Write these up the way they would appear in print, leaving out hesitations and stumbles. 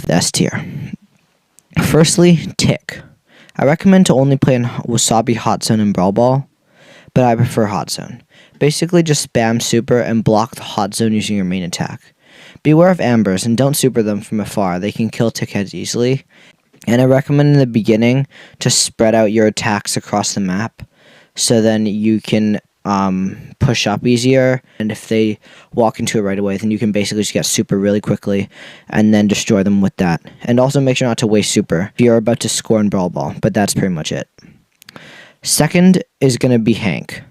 of the S tier. Firstly, Tick. I recommend to only play in Wasabi, Hot Zone, and Brawl Ball, but I prefer Hot Zone. Basically, just spam super and block the Hot Zone using your main attack. Beware of ambers and don't super them from afar. They can kill tick heads easily. And I recommend in the beginning to spread out your attacks across the map, so then you can push up easier, and if they walk into it right away, then you can basically just get super really quickly and then destroy them with that. And also make sure not to waste super if you're about to score in Brawl Ball, but that's pretty much it. Second is going to be Hank.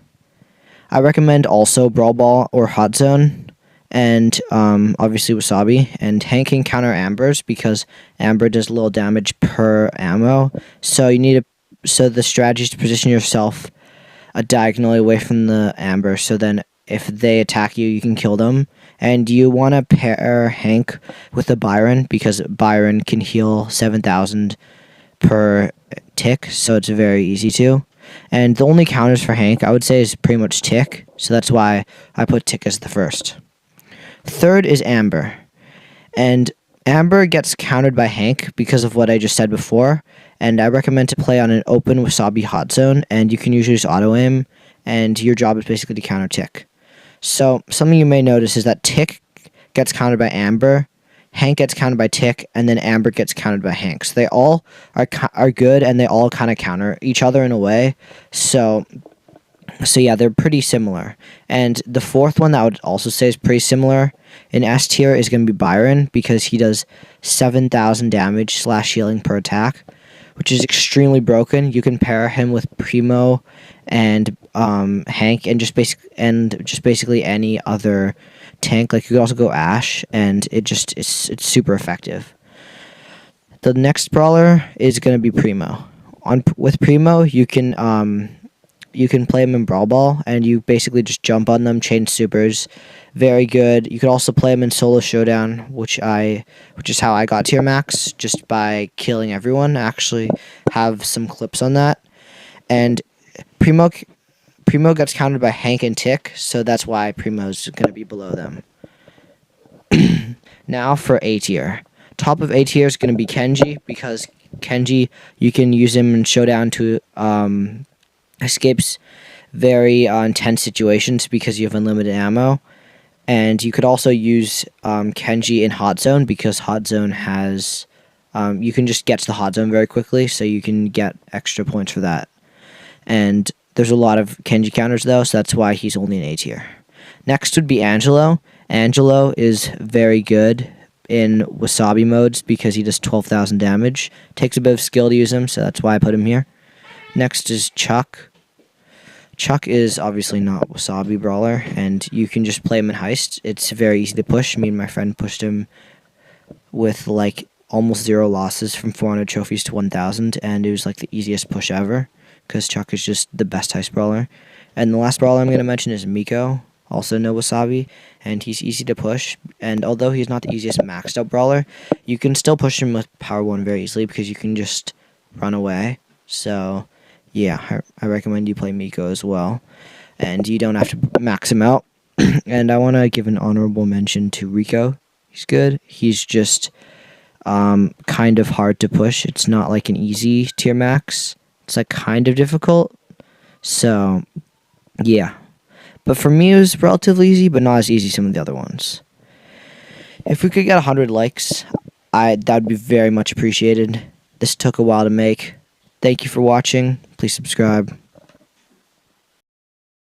I recommend also Brawl Ball or Hot Zone, and obviously Wasabi. And Hank can counter ambers because amber does little damage per ammo, so the strategy is to position yourself diagonally away from the amber, so then if they attack you, you can kill them. And you want to pair Hank with the Byron, because Byron can heal 7,000 per tick, so it's very easy to. And the only counters for Hank, I would say, is pretty much Tick, so that's why I put Tick as the first. Third is Amber. And Amber gets countered by Hank because of what I just said before, and I recommend to play on an open Wasabi Hot Zone, and you can usually just auto-aim, and your job is basically to counter Tick. So, something you may notice is that Tick gets countered by Amber, Hank gets countered by Tick, and then Amber gets countered by Hank. So they all are good, and they all kind of counter each other in a way. So yeah, they're pretty similar. And the fourth one that I would also say is pretty similar in S tier is going to be Byron, because he does 7,000 damage / healing per attack, which is extremely broken. You can pair him with Primo and Hank, and just basically any other tank. Like, you could also go Ash, and it's super effective. The next brawler is going to be Primo. With Primo, you can play him in Brawl Ball, and you basically just jump on them, chain supers. Very good. You could also play him in Solo Showdown, which is how I got tier max, just by killing everyone. I actually have some clips on that. And Primo gets countered by Hank and Tick, so that's why Primo's going to be below them. Now for A tier. Top of A tier is going to be Kenji, because Kenji, you can use him in Showdown to escapes very intense situations because you have unlimited ammo. And you could also use Kenji in Hot Zone, because Hot Zone has you can just get to the Hot Zone very quickly, so you can get extra points for that. And there's a lot of Kenji counters though, so that's why he's only in A tier. Next would be Angelo. Angelo is very good in Wasabi modes because he does 12,000 damage. Takes a bit of skill to use him, so that's why I put him here. Next is Chuck. Chuck is obviously not Wasabi Brawler, and you can just play him in Heist. It's very easy to push. Me and my friend pushed him with like almost 0 losses from 400 trophies to 1,000, and it was like the easiest push ever, because Chuck is just the best Heist Brawler. And the last Brawler I'm going to mention is Miko, also no Wasabi, and he's easy to push. And although he's not the easiest maxed out Brawler, you can still push him with Power 1 very easily, because you can just run away. So yeah, I recommend you play Miko as well, and you don't have to max him out. And I want to give an honorable mention to Rico. He's good. He's just kind of hard to push. It's not like an easy tier max. It's like kind of difficult. So yeah, but for me it was relatively easy, but not as easy as some of the other ones. If we could get 100 likes, that would be very much appreciated. This took a while to make. Thank you for watching. Please subscribe.